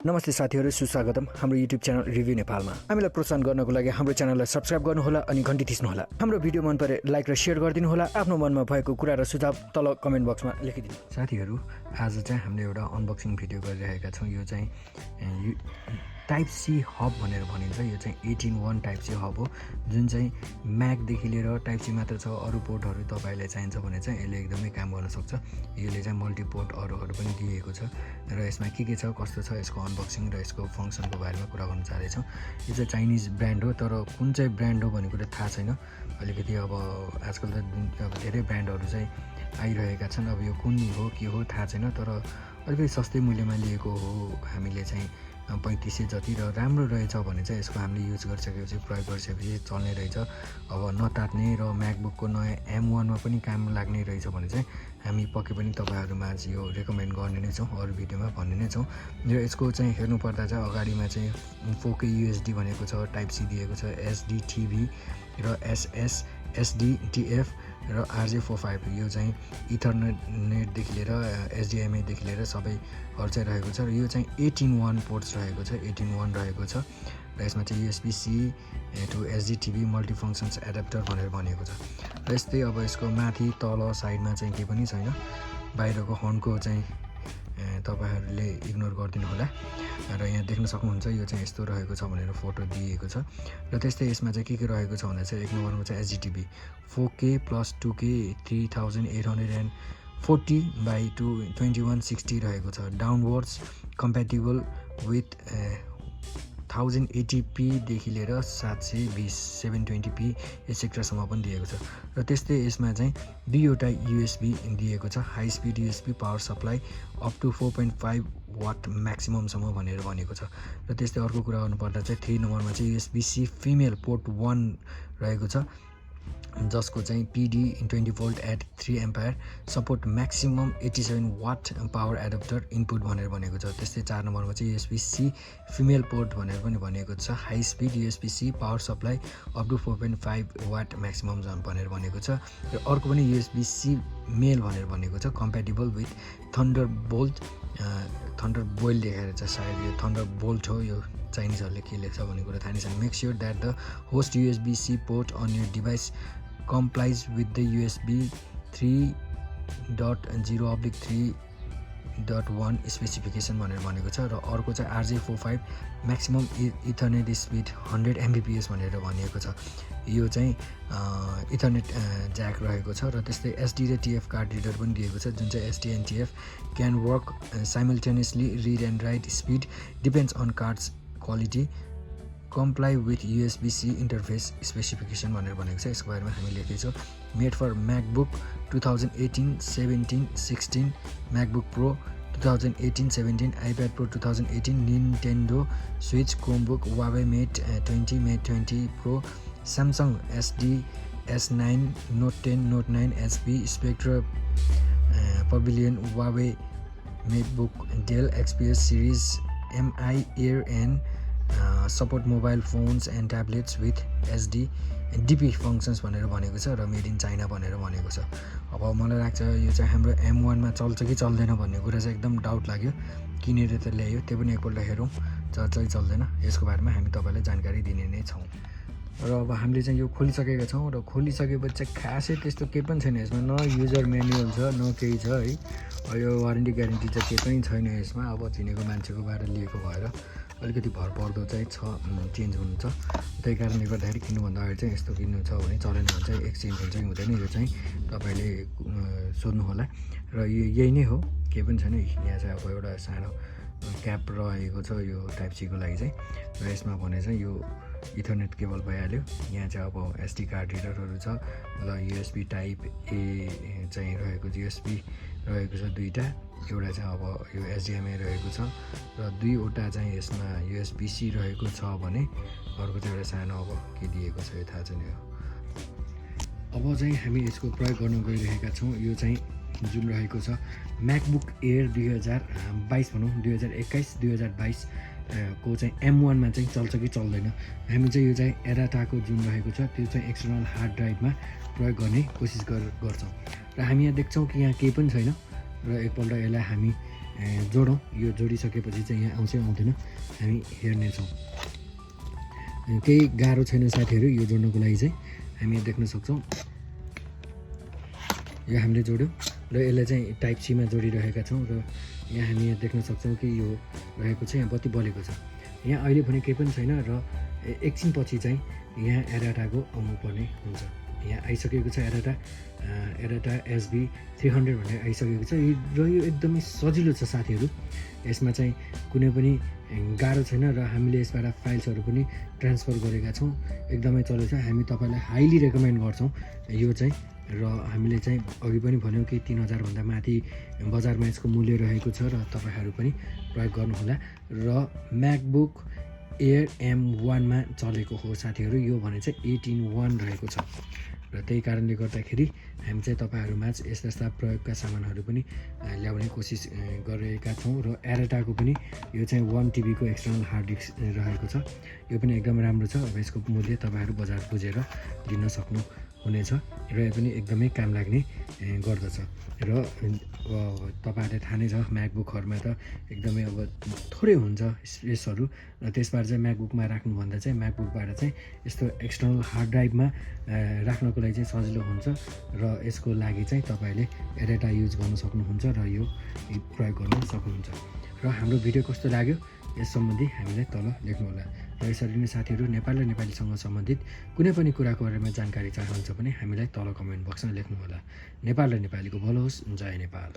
नमस्ते साथीहरु, सुस्वागतम हाम्रो युट्युब च्यानल रिभ्यू नेपालमा। हामीलाई प्रोत्साहन गर्नको लागि हाम्रो च्यानललाई सब्स्क्राइब गर्नुहोला अनि घण्टी थिच्नुहोला। हाम्रो भिडियो मन परे लाइक र शेयर गरिदिनु होला। आफ्नो मनमा भएको कुरा र सुझाव तल कमेन्ट बक्समा लेखिदिनु। साथीहरु, आज चाहिँ हामीले एउटा अनबक्सिङ भिडियो गरिरहेका छौं। यो चाहिँ टाइप सी हब भनेर भनिन्छ। यो चाहिँ 18-1 टाइप सी हब हो, जुन चाहिँ म्याक देखि लिएर टाइप सी मात्र छ। अरु पोर्टहरु तपाईलाई चाहिन्छ भने चाहिँ यसले एकदमै काम गर्न सक्छ। यसले चाहिँ मल्टी पोर्ट अरूहरु पनि दिएको छ र यसमा के छ, कस्तो छ, यसको अनबक्सिङ र यसको फंक्सनको बारेमा कुरा गर्न चाहदैछौँ। यो चाहिँ चाइनिज ब्रान्ड हो, तर कुन चाहिँ ब्रान्ड हो भन्ने कुरा थाहा छैन। अलिकति अब आजकल त धेरै ब्रान्डहरु चाहिँ आइरहेका छन्। अब यो कुन हो के हो थाहा छैन, तर अलिकति सस्तै मूल्यमा लिएको हो। हामीले चाहिँ 3500 जति र राम्रो रहेछ भने चाहिँ यसको हामीले युज गरिसकेपछि, प्रयोग गरिसकेपछि चल्ने रहेछ। अब नतात्ने र म्याकबुकको नयाँ M1 मा पनि काम लाग्ने रहेछ भने चाहिँ हामी पक्कै पनि तपाईहरुमा यो रेकमेन्ड गर्ने नै छौं, अरु भिडियोमा भन्ने नै छौं। र यसको चाहिँ हेर्नु पर्दा चाहिँ अगाडिमा चाहिँ 4K USD भनेको छ, टाइप सी दिएको छ, SD TV र SS SDTF र RJ45। यो चाहिँ इथरनेट देखि लिएर HDMI देखि लिएर सबैहरु चाहिँ रहेको छ। र यो चाहिँ 18-1 पोर्ट्स रहेको छ, 18-1 रहेको छ। र यसमा चाहिँ USB-C to SDTV multi functions adapter भनेर भनिएको छ। र यस्तै अब यसको माथि तल साइडमा चाहिँ के पनि छैन। बाहिरको हर्नको चाहिँ तपाईहरुले इग्नोर गरिदिनु होला। र यहाँ देख्न सक्नुहुन्छ यो चाहिँ यस्तो रहेको छ भनेर फोटो दिएको छ। र त्यस्तै यसमा चाहिँ के रहेको छ भन्दा चाहिँ एक नम्बरमा चाहिँ HDTV 4K plus 2K 3840 by 2160 रहेको छ। डाउनवर्ड्स कम्प्याटिबल विथ 1080p देखि लिएर 720 720p एसेक्ट्रासम्म पनि दिएको छ। र त्यस्तै यसमा चाहिँ दुईवटा USB दिएको छ, high speed USB power supply up to 4.5 watt maximum सम्म भनेर भनेको छ। र त्यस्तै अर्को कुरा गर्नुपर्दा चाहिँ 3 नम्बरमा चाहिँ USB-C फिमेल पोर्ट 1 रहेको छ, जसको चाहिँ PD 20 volt at 3 ampere support maximum 87 watt power adapter input भनेर भनेको छ। त्यस्तै 4 नम्बरमा चाहिँ USB-C फिमेल पोर्ट भनेर पनि भनेको छ, high speed USB-C power supply up to 4.5 watt maximum भनेर भनेको छ। र अर्को पनि USB-C मेल भनेर भनेको छ, कम्प्याटिबल विथ थन्डरबोल्ट देखाएर छ। सायद यो थन्डरबोल्ट हो, यो चाइनिजहरुले के लेख्छ भन्ने कुरा थाहा छैन। Make sure that the host USB-C port on your device complies with the USB 3.0/3.1 specification भनेर भनेको छ। र अर्को चाहिँ RJ45 maximum Ethernet speed 100 Mbps भनेर भनिएको छ। यो चाहिँ इथरनेट ज्याक रहेको छ। र त्यस्तै SD र TF कार्ड रिडर पनि दिएको छ, जुन चाहिँ SD and TF can work simultaneously read and write speed depends on card's quality comply with USB-C interface specification भनेर भनेको छ। यसको बारेमा हामी लेखेको छौँ। Made for MacBook 2018, 17, 16, MacBook Pro 2018, 17, iPad Pro 2018, Nintendo Switch, Chromebook, Huawei Mate 20, Mate 20 Pro, Samsung SD S9, Note 10, Note 9, HP, Spectre, Pavilion, Huawei MateBook, Dell XPS series, MI Air and support mobile phones and tablets with SD and DP functions भनेर भनेको छ। र made in China भनेर भनेको छ। अब मलाई लाग्छ यो चाहिँ हाम्रो M1 मा चल्छ कि चल्दैन भन्ने कुरा चाहिँ एकदम डाउट लाग्यो। किनेर त ल्यायो, त्यो पनि एकपल्ट हेरौँ चल्छ कि चल्दैन, यसको बारेमा हामी तपाईलाई जानकारी दिने नै छौँ। र अब हामीले चाहिँ यो खोलिसकेका छौँ। र खोलिसकेपछि चाहिँ खासै त्यस्तो केही पनि छैन यसमा, न युजर म्यानुअल छ न केही छ है। यो वारेन्टी ग्यारेन्टी चाहिँ केही पनि छैन यसमा। अब चिनेको मान्छेको बाट लिएको भएर अलिकति भर पर्दो चाहिँ छ, चेन्ज हुन्छ। त्यही कारणले गर्दाखेरि किन्नुभन्दा अगाडि चाहिँ यस्तो किन्नु छ भने चलेन भने चाहिँ एक्सचेन्ज हुन्छ कि हुँदैन यो चाहिँ तपाईले सोध्नु होला। र यही नै हो, केही पनि छैन। यहाँ चाहिँ अब एउटा सानो क्याप रहेको छ यो टाइप सी को लागि चाहिँ। र यसमा भने चाहिँ यो इथरनेट केबल भइहाल्यो। यहाँ चाहिँ अब SD कार्ड रिडरहरु छ। ल USB टाइप A चाहिँ रहेको, USB रहेको छ दुईटा, एउटा चाहिँ अब यो HDMI रहेको छ र दुईवटा चाहिँ यसमा USB-C रहेको छ भने अर्को चाहिँ एउटा सानो अब के दिएको छ यो थाहा छैन। अब चाहिँ हामी यसको प्रयोग गर्न गइरहेका छौँ। यो चाहिँ जुन रहेको छ MacBook Air 2022 भनौँ 2021-2022 को चाहिँ M1 मा चाहिँ चल्छ कि चल्दैन। हामी चाहिँ यो चाहिँ एडाटाको जुन रहेको छ त्यो चाहिँ एक्सटर्नल हार्ड ड्राइभमा प्रयोग गर्ने कोसिस गर्छौँ। र हामी यहाँ देख्छौँ कि यहाँ केही पनि छैन। र एकपल्ट यसलाई हामी जोडौँ। यो जोडिसकेपछि चाहिँ यहाँ आउँछ आउँदैन हामी हेर्नेछौँ। केही गाह्रो छैन साथीहरू यो जोड्नको लागि चाहिँ हामी देख्न सक्छौँ। यो हामीले जोड्यौँ र यसलाई चाहिँ टाइप सीमा जोडिरहेका छौँ र यहाँ हामी देख्न सक्छौँ कि यो रहेको छ, यहाँ बत्ती बलेको छ। यहाँ अहिले भने केही पनि छैन र एकछिनपछि चाहिँ यहाँ एडाटाको आउनुपर्ने हुन्छ। यहाँ आइसकेको छ एडाटा एसबी 300 भनेर आइसकेको छ र यो एकदमै सजिलो छ साथीहरू। यसमा चाहिँ कुनै पनि गाह्रो छैन र हामीले यसबाट फाइल्सहरू पनि ट्रान्सफर गरेका छौँ। एकदमै चलेको छ। हामी तपाईँलाई हाइली रेकमेन्ड गर्छौँ यो चाहिँ। र हामीले चाहिँ अघि पनि भन्यौँ कि 3000 भन्दा माथि बजारमा यसको मूल्य रहेको छ र तपाईँहरू पनि प्रयोग गर्नुहोला। र म्याकबुक एयर M1मा चलेको हो साथीहरू। यो भने चाहिँ 18.1 रहेको छ र त्यही कारणले गर्दाखेरि हामी चाहिँ तपाईँहरूमा यस्ता यस्ता प्रयोगका सामानहरू पनि ल्याउने कोसिस गरेका छौँ। र एडाटाको पनि यो चाहिँ 1 TB को एक्सटर्नल हार्ड डिस्क रहेको छ। यो पनि एकदम राम्रो छ। अब यसको मूल्य तपाईँहरू बजार बुझेर लिन सक्नुहुनेछ र यो पनि एकदमै काम लाग्ने गर्दछ। र तपाईँहरूले थाहा नै छ म्याकबुकहरूमा त एकदमै अब थोरै हुन्छ स्पेसहरू र त्यसबाट चाहिँ म्याकबुकमा राख्नुभन्दा चाहिँ म्याकबुकबाट चाहिँ यस्तो एक्सटर्नल हार्ड ड्राइभमा राख्नको लागि चाहिँ सजिलो हुन्छ र यसको लागि चाहिँ तपाईँहरूले एडाटा युज गर्न सक्नुहुन्छ र यो प्रयोग गर्न सक्नुहुन्छ। र हाम्रो भिडियो कस्तो लाग्यो यस सम्बन्धी हामीलाई तल लेख्नुहोला। र यसरी नै साथीहरू नेपाल र नेपालीसँग सम्बन्धित कुनै पनि कुराको बारेमा जानकारी चाहनुहुन्छ भने हामीलाई तल कमेन्ट बक्समा लेख्नुहोला। नेपाल र नेपालीको भलो होस्। जय नेपाल।